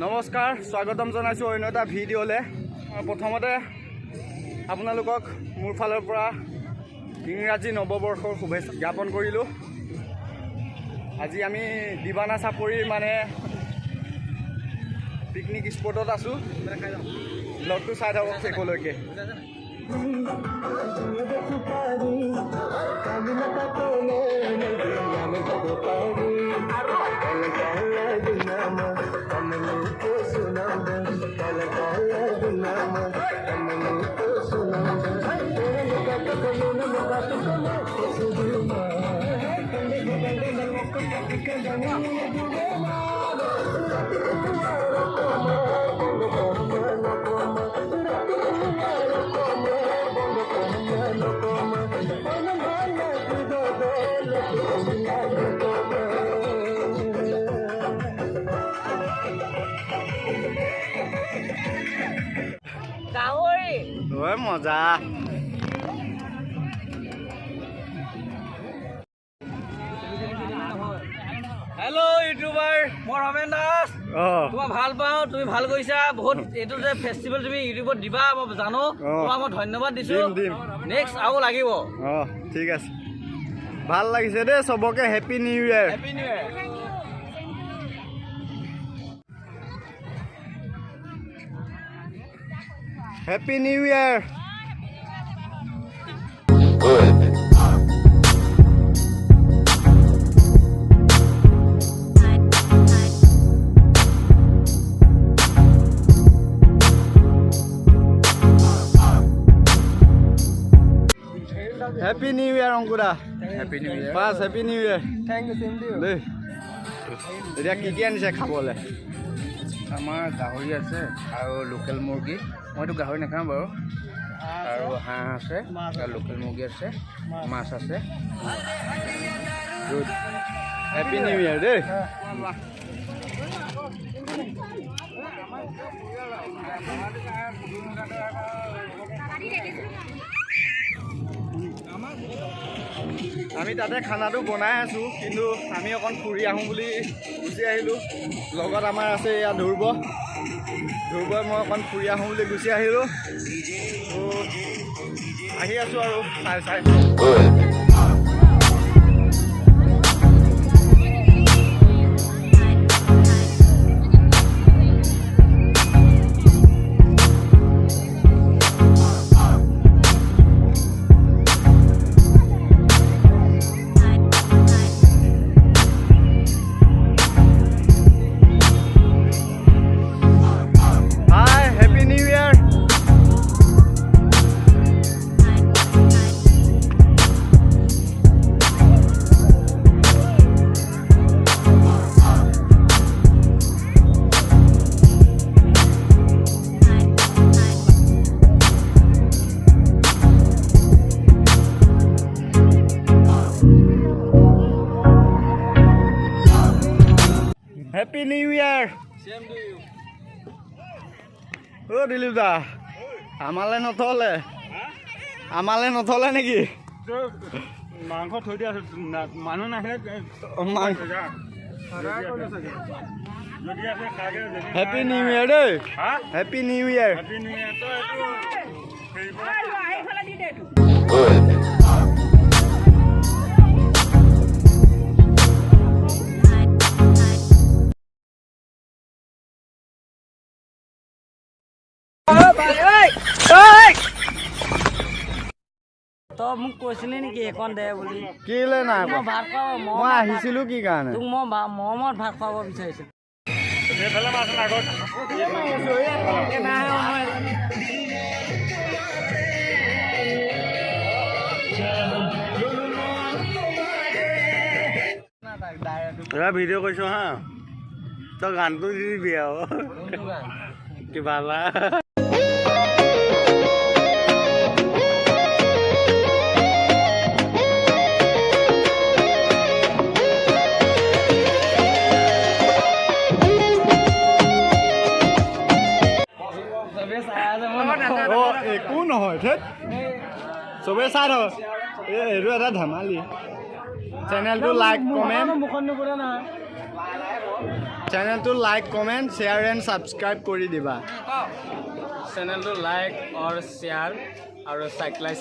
নমস্কাৰ স্বাগতম জনাইছোঁ অন্য এটা ভিডিঅ'লৈ। প্ৰথমতে আপোনালোকক মোৰ ফালৰ পৰা ইংৰাজী নৱবৰ্ষৰ শুভেচ্ছা জ্ঞাপন কৰিলোঁ। আজি আমি দিবানা চাপৰিৰ মানে পিকনিক স্পটত আছোঁ। ব্লগটো চাই থাকক শেষলৈকে। মজা হেল্ল' ইউটিউবাৰ, মই ৰমেন দাস। তোমাক ভাল পাওঁ, তুমি ভাল কৰিছা বহুত। এইটো যে ফেষ্টিভেল তুমি ইউটিউবত দিবা মই জানো, তোমাক মই ধন্যবাদ দিছোঁ। নেক্সট আৰু লাগিব। ঠিক আছে, ভাল লাগিছে দেই চবকে। Happy new year. Happy new year. Happy new year. Happy new year Ankura. Happy new year. পাঁচ happy new year. Thank you, same you. দেই এতিয়া কি আনিছে খাবলৈ? আমাৰ গাহৰি আছে আৰু লোকেল মুৰ্গী। মইতো গাহৰি নাখাওঁ বাৰু। আৰু হাঁহ আছে, লোকেল মুৰ্গী আছে, মাছ আছে। গুড। হেপী নিউ ইয়েৰ দেই। আমি তাতে খানাটো বনাই আছোঁ, কিন্তু আমি অকণ ফুৰি আহোঁ বুলি গুচি আহিলোঁ। লগত আমাৰ আছে এয়া ধ্ৰুৱই মই অকণ ফুৰি আহোঁ বুলি গুচি আহিলোঁ। আহি আছোঁ আৰু চাই হেপী নিউ ইয়েৰ। অ' দিলীপ দা, আমালে নথলে নেকি? মাংস থৈ দিয়া মানুহ নাহিলে হেপী নিউ ইয়েৰ দেই। Happy new year. তই মোক কৈছিলি নেকি এইখন দে বুলি? কেলে নাই মই ভাত খাব মই আহিছিলোঁ কি কাৰণে? তোক মই মৰমত ভাত খুৱাব বিচাৰিছিলোঁ। ভিডিঅ' কৰিছোঁ হা, তই গানটো দি দিবি আৰু কিবা একো নহয়, চবেই চাই থাক। এইটো এটা ধেমালি। চেনেলটো লাইক কমেণ্ট মুখত নুপুৰে নহয়। চেনেলটো like comment share and subscribe কৰি দিবা চেনেলটো লাইক আৰু শ্বেয়াৰ আৰু চাইক্লাইজ